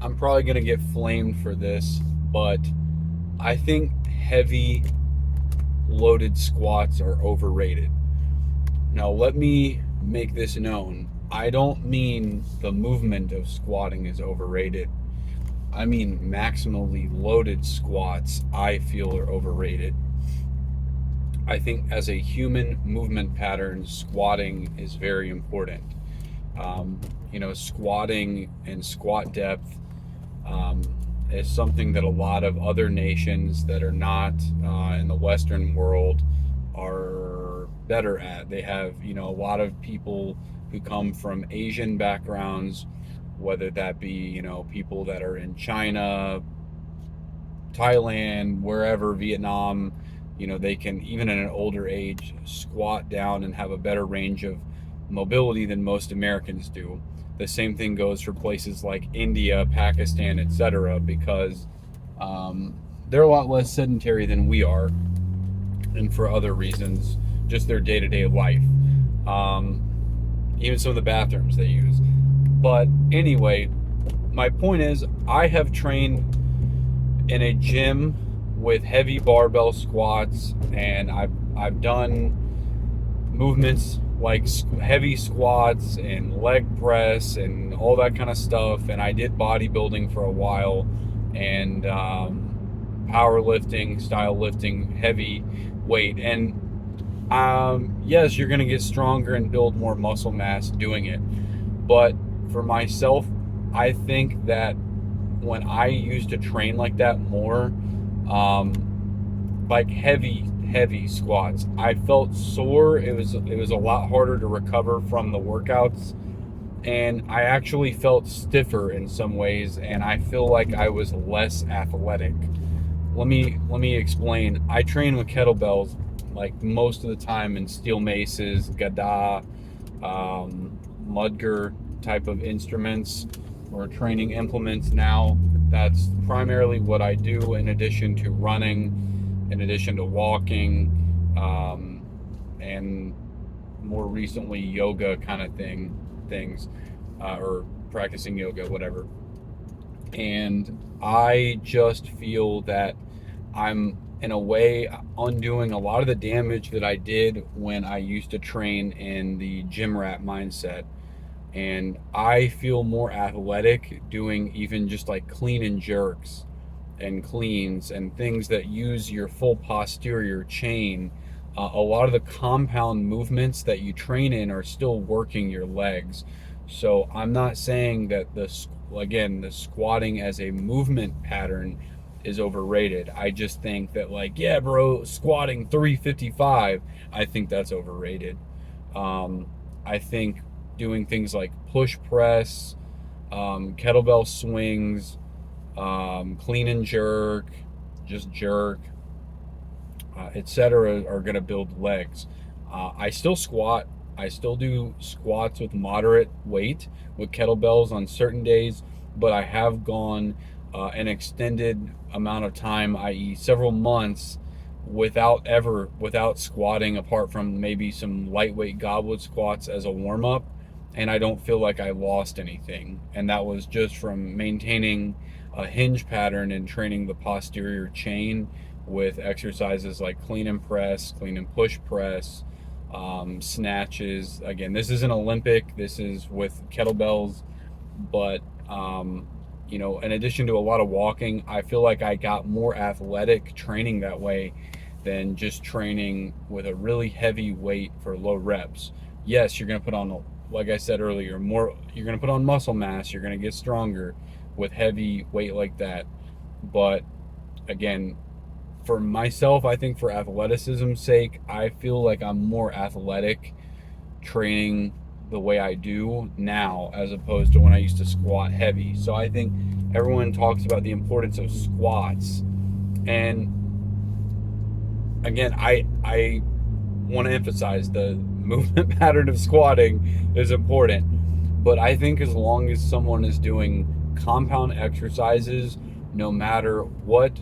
I'm probably going to get flamed for this, but I think heavy loaded squats are overrated. Now, let me make this known. I don't mean the movement of squatting is overrated. I mean maximally loaded squats, I feel, are overrated. I think as a human movement pattern, squatting is very important. Squatting and squat depth um, is something that a lot of other nations that are not in the Western world are better at. They have, a lot of people who come from Asian backgrounds, whether that be, people that are in China, Thailand, wherever, Vietnam, they can, even at an older age, squat down and have a better range of mobility than most Americans do. The same thing goes for places like India, Pakistan, etc., because um, they're a lot less sedentary than we are, and for other reasons, just their day to day life. Um, Even some of the bathrooms they use. But anyway, my point is, I have trained in a gym with heavy barbell squats, and I've done movements like heavy squats and leg press and all that kind of stuff. And I did bodybuilding for a while, and powerlifting, style lifting, heavy weight. And yes, you're going to get stronger and build more muscle mass doing it. But for myself, I think that when I used to train like that more, like heavy squats, I felt sore. It was a lot harder to recover from the workouts, and I actually felt stiffer in some ways, and I feel like I was less athletic. Let me explain. I train with kettlebells like most of the time in steel maces, gada, mudger type of instruments or training implements now. That's primarily what I do, in addition to running, in addition to walking, and more recently yoga kind of things, or practicing yoga, whatever. And I just feel that I'm in a way undoing a lot of the damage that I did when I used to train in the gym rat mindset. And I feel more athletic doing even just like clean and jerks and cleans and things that use your full posterior chain. A lot of the compound movements that you train in are still working your legs. So I'm not saying that the squatting as a movement pattern is overrated. I just think that, like, yeah, bro, squatting 355, I think that's overrated. I think doing things like push press, kettlebell swings, clean and jerk, just jerk, etc., are going to build legs. I still squat. I still do squats with moderate weight with kettlebells on certain days, but I have gone an extended amount of time, i.e., several months, without squatting, apart from maybe some lightweight goblet squats as a warm up, and I don't feel like I lost anything. And that was just from maintaining a hinge pattern and training the posterior chain with exercises like clean and press, clean and push press, snatches. Again, this isn't Olympic, this is with kettlebells, but in addition to a lot of walking, I feel like I got more athletic training that way than just training with a really heavy weight for low reps. Yes, you're going to put on, like I said earlier, more, you're going to put on muscle mass, you're going to get stronger with heavy weight like that. But again, for myself, I think for athleticism's sake, I feel like I'm more athletic training the way I do now as opposed to when I used to squat heavy. So I think everyone talks about the importance of squats. And again, I want to emphasize the movement pattern of squatting is important. But I think as long as someone is doing compound exercises, no matter what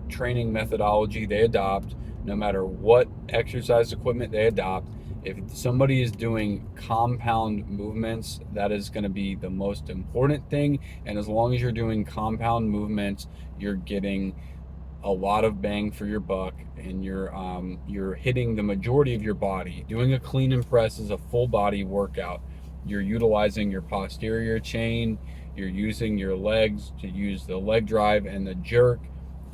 training methodology they adopt, no matter what exercise equipment they adopt, If somebody is doing compound movements, that is going to be the most important thing. And as long as you're doing compound movements, you're getting a lot of bang for your buck, and you're hitting the majority of your body. Doing a clean and press is a full body workout. You're utilizing your posterior chain, you're using your legs to use the leg drive and the jerk,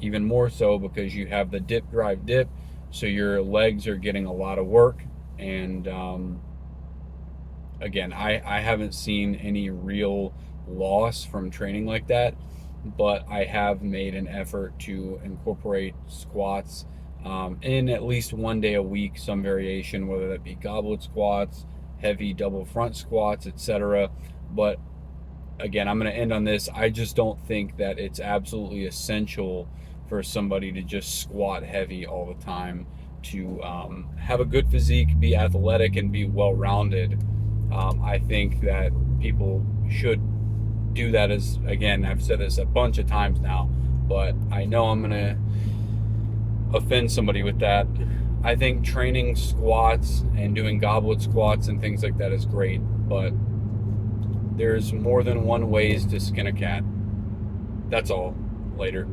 even more so because you have the dip drive dip, so your legs are getting a lot of work. And again, I haven't seen any real loss from training like that, but I have made an effort to incorporate squats in at least one day a week, some variation, whether that be goblet squats, heavy double front squats, etc. But again, I'm going to end on this. I just don't think that it's absolutely essential for somebody to just squat heavy all the time to have a good physique, be athletic, and be well rounded. I think that people should do that. As again, I've said this a bunch of times now, but I know I'm going to offend somebody with that. I think training squats and doing goblet squats and things like that is great, but there's more than one ways to skin a cat. That's all. Later.